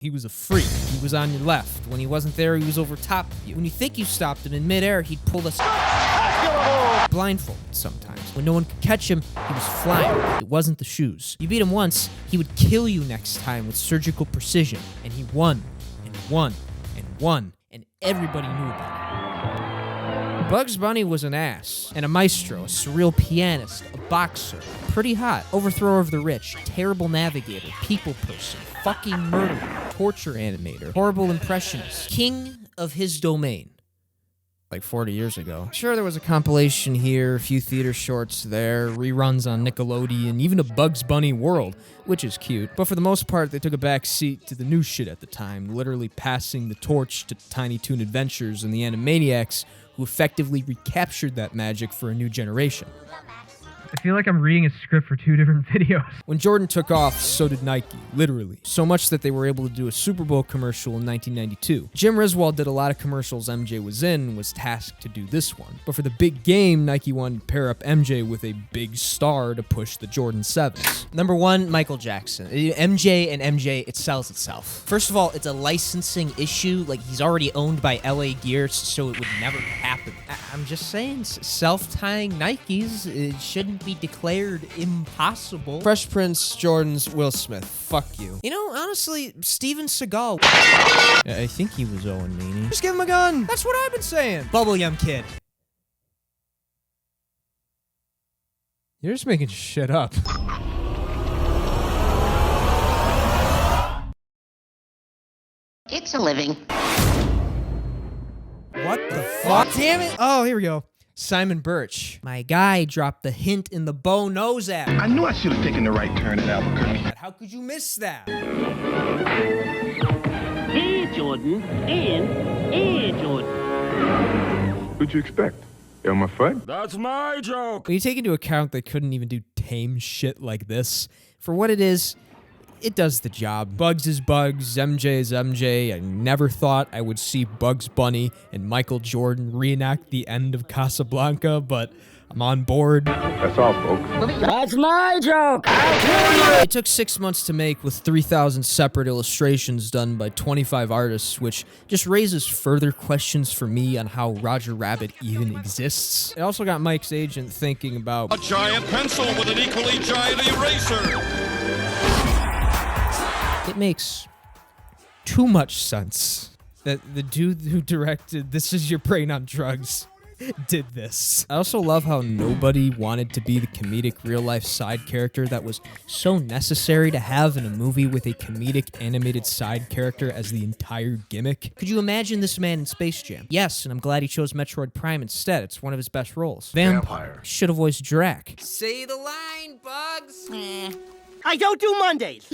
He was a freak. He was on your left. When he wasn't there, he was over top of you. When you think you stopped him in midair, he'd pull us blindfolded sometimes. When no one could catch him, he was flying. It wasn't the shoes. You beat him once, he would kill you next time with surgical precision. And he won, and won, and won, and everybody knew about it. Bugs Bunny was an ass, and a maestro, a surreal pianist, a boxer, pretty hot, overthrower of the rich, terrible navigator, people person, fucking murderer, torture animator, horrible impressionist, king of his domain. Like 40 years ago. Sure, there was a compilation here, a few theater shorts there, reruns on Nickelodeon, even a Bugs Bunny World, which is cute. But for the most part, they took a back seat to the new shit at the time, literally passing the torch to Tiny Toon Adventures and the Animaniacs, who effectively recaptured that magic for a new generation. I feel like I'm reading a script for two different videos. When Jordan took off, so did Nike, literally. So much that they were able to do a Super Bowl commercial in 1992. Jim Riswold did a lot of commercials MJ was in and was tasked to do this one. But for the big game, Nike wanted to pair up MJ with a big star to push the Jordan 7s. Number one, Michael Jackson. MJ and MJ, it sells itself. First of all, it's a licensing issue. Like, he's already owned by LA Gear, so it would never happen. I'm just saying, self-tying Nikes, it shouldn't be declared impossible. Fresh Prince, Jordans, Will Smith. Fuck you. You know, honestly, Steven Seagal. I think he was Owen Meany. Just give him a gun. That's what I've been saying. Bubblegum Kid. You're just making shit up. It's a living. What the fuck? Damn it. Oh, here we go. Simon Birch. My guy dropped the hint in the Bo Knows app. I knew I should have taken the right turn at Albuquerque. How could you miss that? Hey, Jordan. And hey, Jordan. What'd you expect? Elmer Fudd? That's my joke. When you take into account they couldn't even do tame shit like this, for what it is, it does the job. Bugs is Bugs, MJ is MJ. I never thought I would see Bugs Bunny and Michael Jordan reenact the end of Casablanca, but I'm on board. That's all, folks. That's my joke. I'll kill you. It took 6 months to make with 3,000 separate illustrations done by 25 artists, which just raises further questions for me on how Roger Rabbit even exists. It also got Mike's agent thinking about a giant pencil with an equally giant eraser. It makes too much sense that the dude who directed This Is Your Brain on Drugs did this. I also love how nobody wanted to be the comedic real-life side character that was so necessary to have in a movie with a comedic animated side character as the entire gimmick. Could you imagine this man in Space Jam? Yes, and I'm glad he chose Metroid Prime instead. It's one of his best roles. Vampire. Should have voiced Drac. Say the line, Bugs. I don't do Mondays.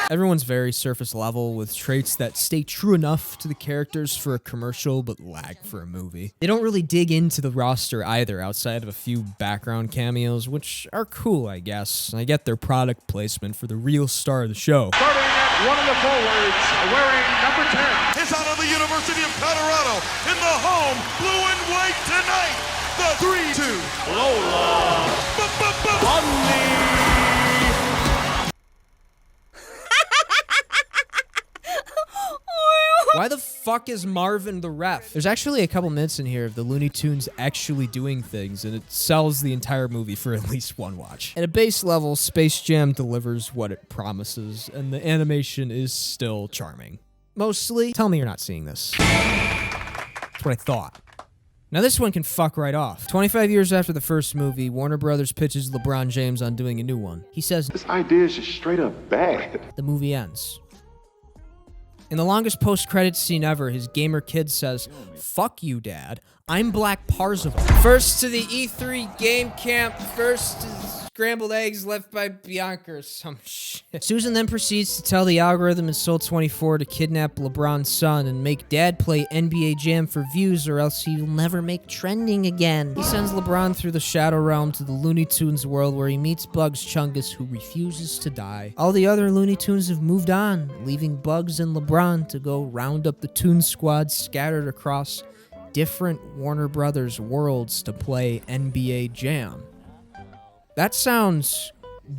Everyone's very surface level with traits that stay true enough to the characters for a commercial but lag for a movie. They don't really dig into the roster either outside of a few background cameos, which are cool, I guess. I get their product placement for the real star of the show. Starting at one of the forwards, wearing number 10. Is out of the University of Colorado in the home blue and white tonight. The 3-2 Lola Bunny. Why the fuck is Marvin the ref? There's actually a couple minutes in here of the Looney Tunes actually doing things, and it sells the entire movie for at least one watch. At a base level, Space Jam delivers what it promises, and the animation is still charming. Mostly. Tell me you're not seeing this. That's what I thought. Now this one can fuck right off. 25 years after the first movie, Warner Brothers pitches LeBron James on doing a new one. He says, This idea is just straight up bad. the movie ends. In the longest post-credits scene ever, his gamer kid says, "Fuck you, Dad. I'm Black Parzival." First to the E3 game camp. First to scrambled eggs left by Bianca or some shit. Susan then proceeds to tell the algorithm in Soul 24 to kidnap LeBron's son and make Dad play NBA Jam for views or else he'll never make trending again. He sends LeBron through the Shadow Realm to the Looney Tunes world where he meets Bugs Chungus, who refuses to die. All the other Looney Tunes have moved on, leaving Bugs and LeBron to go round up the Toon Squad scattered across different Warner Brothers worlds to play NBA Jam. That sounds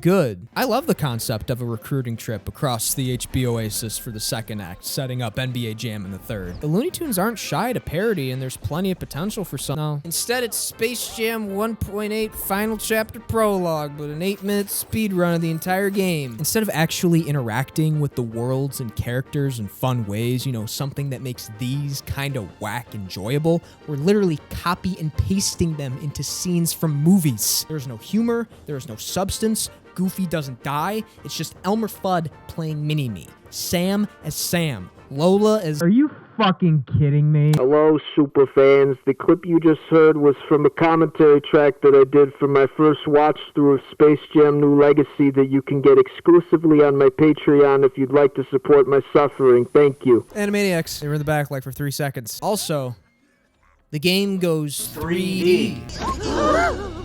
good. I love the concept of a recruiting trip across the HB Oasis for the second act, setting up NBA Jam in the third. The Looney Tunes aren't shy to parody, and there's plenty of potential for some. No. Instead, it's Space Jam 1.8 Final Chapter Prologue, but an 8-minute speed run of the entire game. Instead of actually interacting with the worlds and characters in fun ways, you know, something that makes these kind of whack enjoyable, we're literally copy and pasting them into scenes from movies. There's no humor, there's no substance, Goofy doesn't die, it's just Elmer Fudd playing Mini-Me. Sam as Sam, Lola as... Are you fucking kidding me? Hello, super fans. The clip you just heard was from a commentary track that I did for my first watch through of Space Jam New Legacy that you can get exclusively on my Patreon if you'd like to support my suffering. Thank you. Animaniacs, they were in the back like for 3 seconds. Also, the game goes 3D.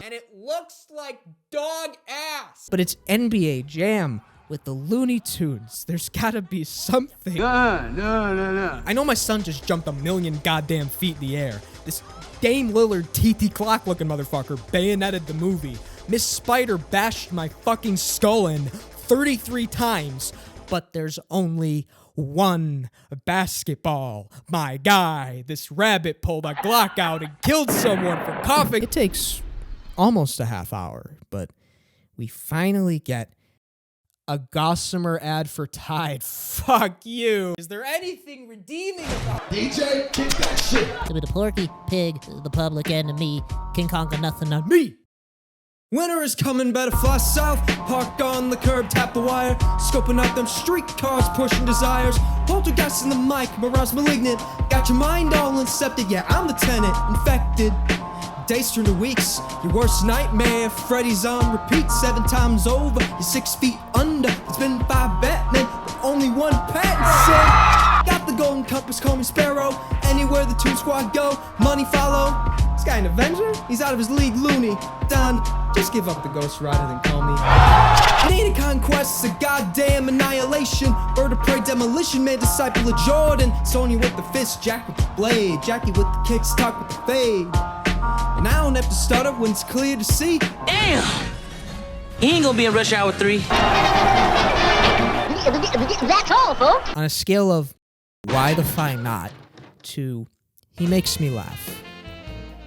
And it looks like dog ass. But it's NBA Jam with the Looney Tunes. There's gotta be something. No. I know my son just jumped 1,000,000 goddamn feet in the air. This Dame Lillard TT clock looking motherfucker bayoneted the movie. Miss Spider bashed my fucking skull in 33 times. But there's only one basketball. My guy, this rabbit pulled a Glock out and killed someone for coughing. It takes almost a half hour, but we finally get a Gossamer ad for Tide. Fuck you. Is there anything redeeming about it? DJ, kick that shit. To be the Porky Pig, the public enemy, King Kong got nothing on me. Winter is coming, better fly south. Park on the curb, tap the wire. Scoping out them streetcars, pushing desires. Poltergeist in the mic, mirage malignant. Got your mind all incepted, yeah, I'm the tenant. Infected. Days turn to weeks, your worst nightmare. Freddy's on repeat 7 times over. You're 6 feet under. It's been 5 Batman, but only 1 Pattinson. Got the golden compass, call me Sparrow. Anywhere the Toon Squad go, money follow. This guy an Avenger? He's out of his league, Looney. Done. Just give up the Ghost Rider, then call me. It ain't a conquest, it's a goddamn annihilation. Bird of prey demolition, made disciple of Jordan. Sonya with the fist, Jack with the blade. Jackie with the kicks, Tuck with the fade. And I don't have to stutter when it's clear to see. Damn! He ain't gonna be in Rush Hour 3. That's all, folks. On a scale of why the fuck not to he makes me laugh,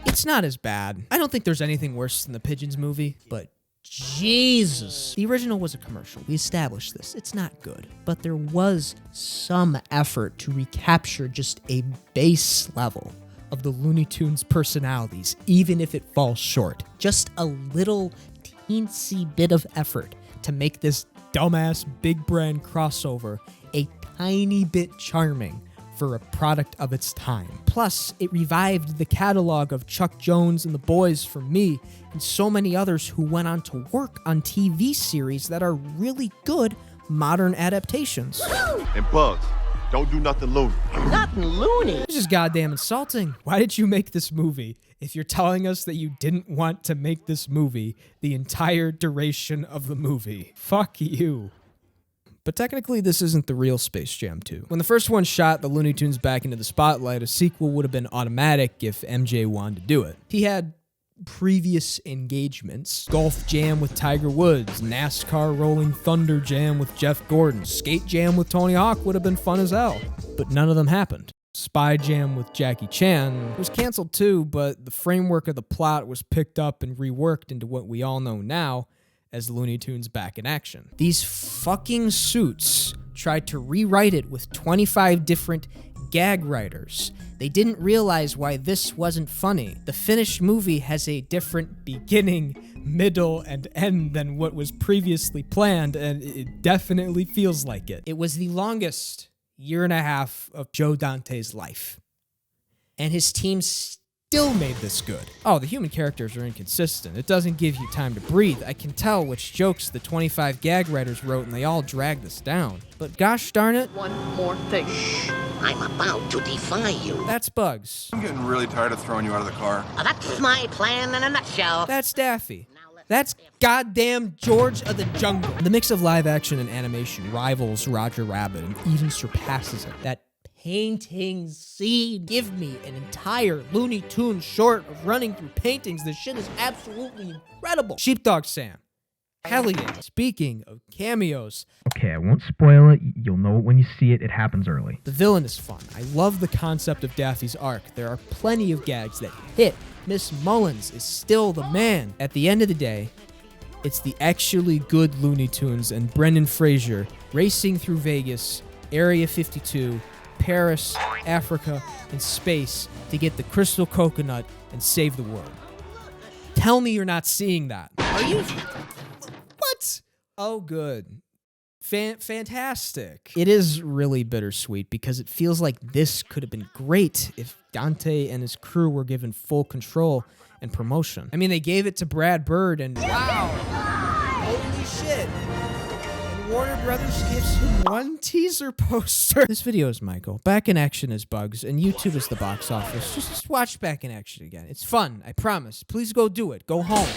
it's not as bad. I don't think there's anything worse than the Pigeons movie, but Jesus. The original was a commercial. We established this. It's not good. But there was some effort to recapture just a base level of the Looney Tunes personalities, even if it falls short. Just a little teensy bit of effort to make this dumbass big brand crossover a tiny bit charming for a product of its time. Plus, it revived the catalog of Chuck Jones and the Boys for me and so many others who went on to work on TV series that are really good modern adaptations. And Bugs, don't do nothing loony. Nothing loony. This is goddamn insulting. Why did you make this movie if you're telling us that you didn't want to make this movie the entire duration of the movie? Fuck you. But technically, this isn't the real Space Jam 2. When the first one shot the Looney Tunes back into the spotlight, a sequel would have been automatic if MJ wanted to do it. He had previous engagements: Golf Jam with Tiger Woods, NASCAR Rolling Thunder Jam with Jeff Gordon, Skate Jam with Tony Hawk would have been fun as hell. But none of them happened. Spy Jam with Jackie Chan was canceled too, but the framework of the plot was picked up and reworked into what we all know now as Looney Tunes Back in Action. These fucking suits tried to rewrite it with 25 different gag writers. They didn't realize why this wasn't funny. The finished movie has a different beginning, middle, and end than what was previously planned, and it definitely feels like it. It was the longest 1.5 years of Joe Dante's life. And his team still made this good. Oh, the human characters are inconsistent. It doesn't give you time to breathe. I can tell which jokes the 25 gag writers wrote, and they all drag this down. But gosh darn it. One more thing. Shh. I'm about to defy you. That's Bugs. I'm getting really tired of throwing you out of the car. That's my plan in a nutshell. That's Daffy. That's goddamn George of the Jungle. The mix of live action and animation rivals Roger Rabbit and even surpasses it. That painting scene. Give me an entire Looney Tunes short of running through paintings. This shit is absolutely incredible. Sheepdog Sam. Hell yeah. Speaking of cameos, Okay, I won't spoil it. You'll know it when you see it. It happens early. the villain is fun. I love the concept of Daffy's arc. There are plenty of gags that hit. Miss Mullins is still the man. At the end of the day, it's the actually good Looney Tunes and Brendan Fraser racing through Vegas, Area 52, Paris, Africa, and space to get the crystal coconut and save the world. Tell me you're not seeing that. Are you? What? Oh, good. Fantastic. It is really bittersweet because it feels like this could have been great if Dante and his crew were given full control and promotion. I mean, they gave it to Brad Bird and wow, holy shit. And Warner Brothers gives him one teaser poster. This video is Michael. Back in Action is Bugs, and YouTube is the box office. Just watch Back in Action again. It's fun, I promise. Please go do it. Go home.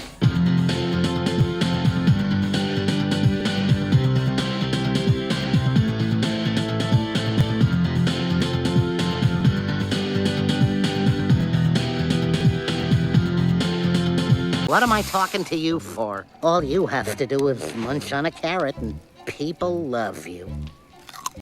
What am I talking to you for? All you have to do is munch on a carrot and people love you.